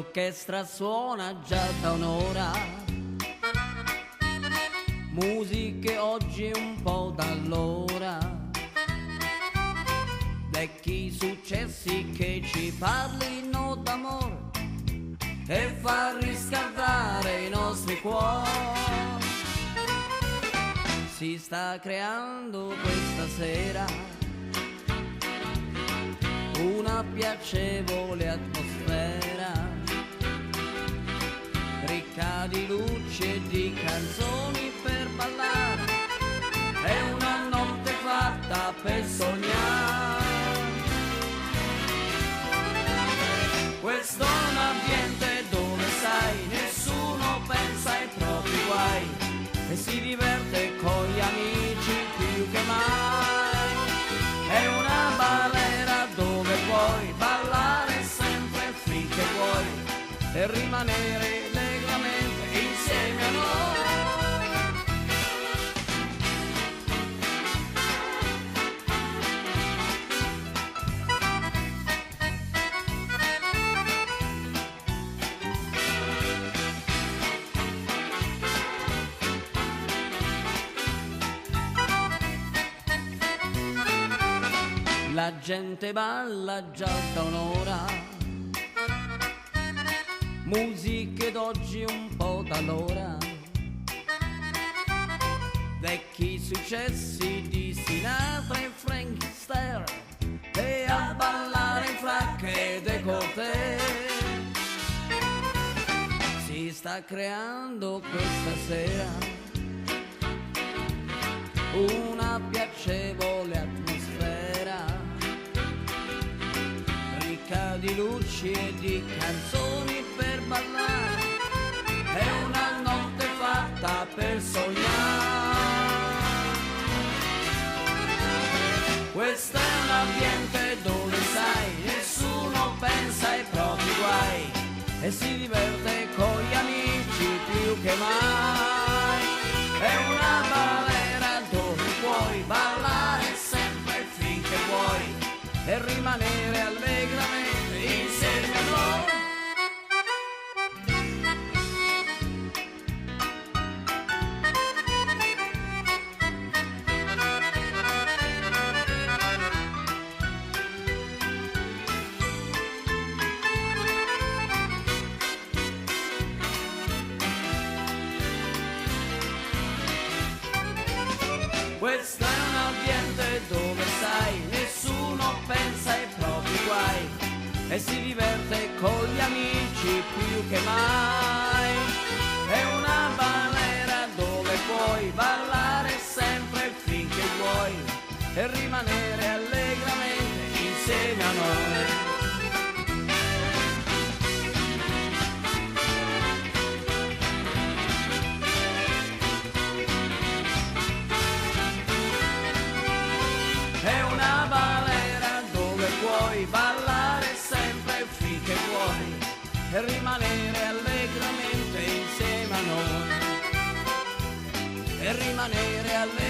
L'orchestra suona già da un'ora, musiche oggi un po' d'allora, vecchi successi che ci parlino d'amore e far riscaldare i nostri cuori. Si sta creando questa sera una piacevole atmosfera, ricca di luci e di canzoni per ballare, è una notte fatta per sognare. Questo è un ambiente dove sai, nessuno pensa ai propri guai e si diverte con gli amici più che mai. È una balera dove puoi ballare sempre finché vuoi e rimanere allegramente insieme a noi. La gente balla già da un'ora, musiche d'oggi un po' d'allora, vecchi successi di Sinatra e Frank Astaire, e a ballare in fracche e décolleté. Si sta creando questa sera una piacevole atmosfera, ricca di luci e di canzoni per ballare, è una notte fatta per sognare. Questo è un ambiente dove sai, nessuno pensa ai propri guai e si diverte con gli amici più che mai. È una balera dove puoi ballare sempre finché vuoi e rimanere allegramente insieme a noi. Questo è un ambiente dove sai, nessuno pensa ai propri guai e si diverte con gli amici più che mai. È una balera dove puoi ballare sempre finché vuoi e rimanere allegramente insieme a noi. È una balera dove puoi ballare sempre finché vuoi e rimanere allegramente insieme a noi. E rimanere allegramente